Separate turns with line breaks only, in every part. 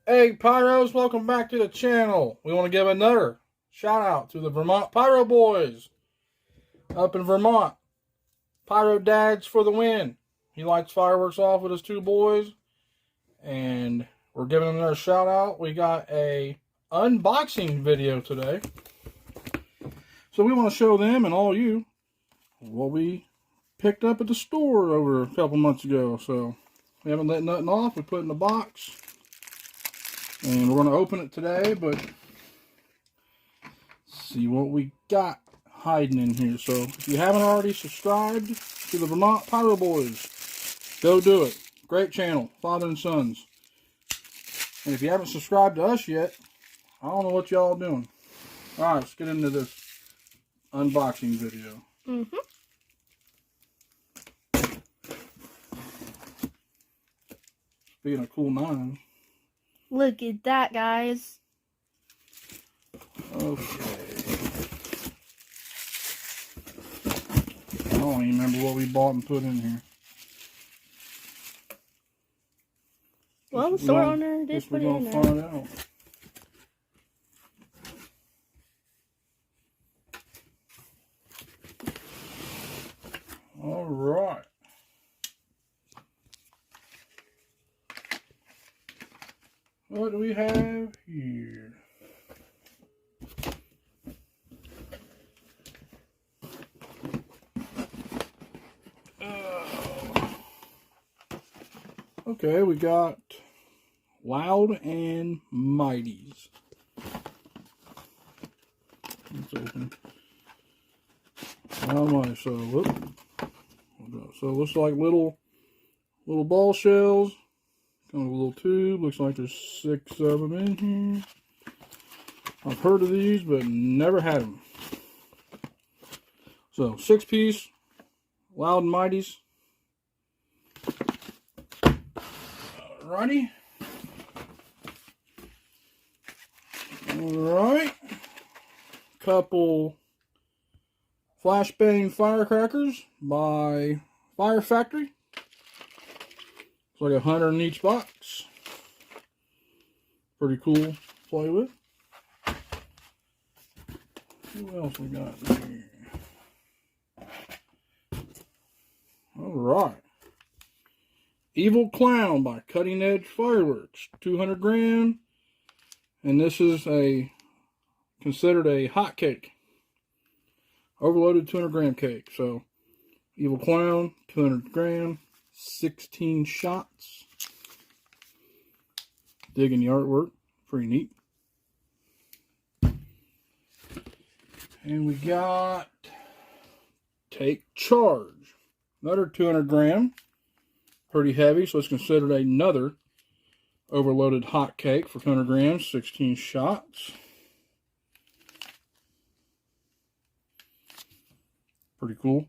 Hey Pyros, welcome back to the channel. We want to give another shout out to the Vermont Pyro Boys up in Vermont. Pyro Dads for the win. He lights fireworks off with his two boys, and we're giving them another shout out. We got a unboxing video today, so we want to show them and all you what we picked up at the store over a couple months ago. So we haven't let nothing off. We put it in the box. And we're going to open it today, but see what we got hiding in here. So if you haven't already subscribed to the Vermont Pyro Boys, go do it. Great channel, father and sons. And if you haven't subscribed to us yet, I don't know what y'all doing. Alright, let's get into this unboxing video. Speaking of cool knives.
Look at that, guys.
Okay. I don't even remember what we bought and put in here.
Well, the store owner did put it in there.
Find out. All right. What do we have here? Okay, we got Loud and Mighties. Let's open. How much? So, whoop. So it looks like little ball shells. Kind of a little tube. Looks like there's 6 of them in here. I've heard of these, but never had them. So 6-piece Loud and Mighties. Alrighty. Alright. Couple flashbang firecrackers by Fire Factory. It's like 100 in each box. Pretty cool to play with. What else we got here? Alright. Evil Clown by Cutting Edge Fireworks. 200 gram. And this is considered a hot cake. Overloaded 200 gram cake. So, Evil Clown, 200 gram. 16 shots. Digging the artwork. Pretty neat. And we got Take Charge. Another 200 gram. Pretty heavy, so it's considered another overloaded hot cake for 200 grams. 16 shots. Pretty cool.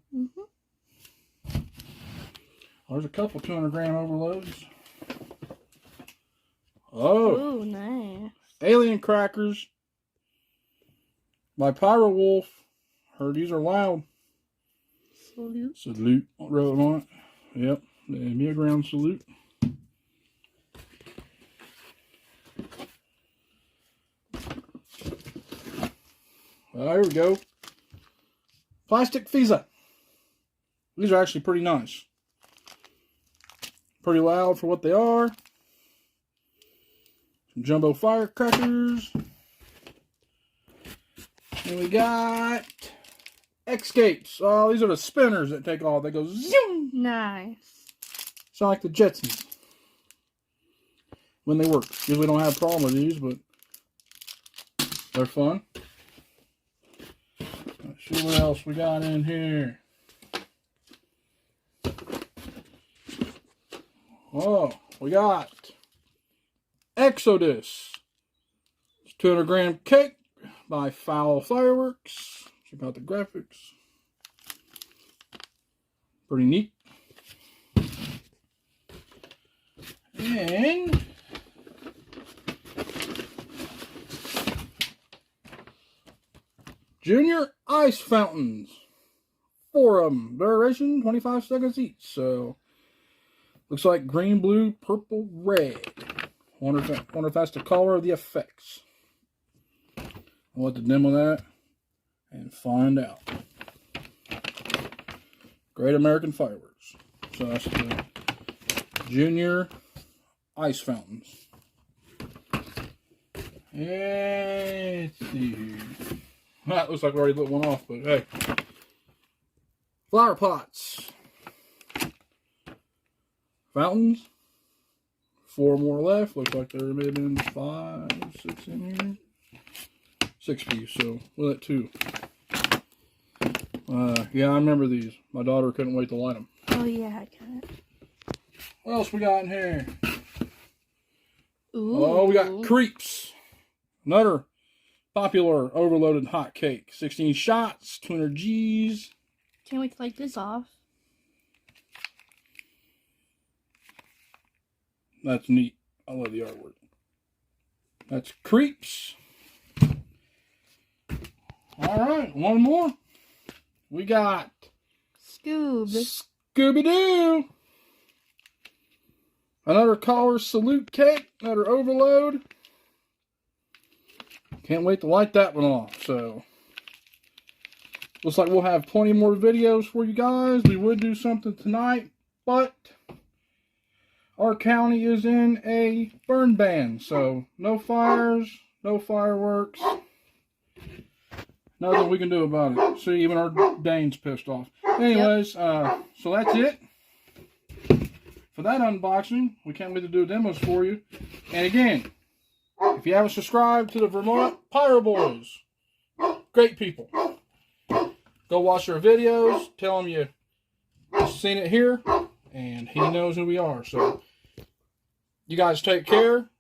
There's a couple 200 gram overloads. Oh,
ooh, nice.
Alien Crackers by Pyro Wolf. Heard these are loud.
Salute.
Salute wrote on it. Yep, the Mia Ground salute. There we go. Plastic Fisa. These are actually pretty nice. Pretty loud for what they are. Some jumbo firecrackers. And we got Escapes. Oh, these are the spinners that take off. They go zoom.
Nice.
Sound like the Jetsons when they work. Usually don't have a problem with these, but they're fun. Let's see what else we got in here. Oh, we got Exodus. It's 200 gram cake by Foul Fireworks. Check out the graphics. Pretty neat. And Junior Ice Fountains. 4 of them. Duration, 25 seconds each. So, looks like green, blue, purple, red. Wonder if that's the color of the effects. I'll let the demo that and find out. Great American Fireworks. So that's the Junior Ice Fountains. And let's see here. That looks like we already lit one off, but hey. Flower pots. Fountains. 4 more left. Looks like there may have been 5, 6 in here. 6 piece, so we'll let 2. Yeah, I remember these. My daughter couldn't wait to light them.
Oh yeah, I got it.
What else we got in here?
Ooh.
Oh, we got Creeps. Another popular overloaded hot cake. 16 shots, 200 G's.
Can't wait to light this off.
That's neat. I love the artwork. That's Creeps. Alright, one more. We got Scooby-Doo. Another Caller Salute cake. Another overload. Can't wait to light that one off. So, looks like we'll have plenty more videos for you guys. We would do something tonight, but our county is in a burn ban. So, no fires, no fireworks. Nothing we can do about it. See, even our Dane's pissed off. Anyways, so that's it for that unboxing. We can't wait to do demos for you. And again, if you haven't subscribed to the Vermont Pyro Boys, great people. Go watch their videos. Tell them you've seen it here. And he knows who we are. So, you guys take care.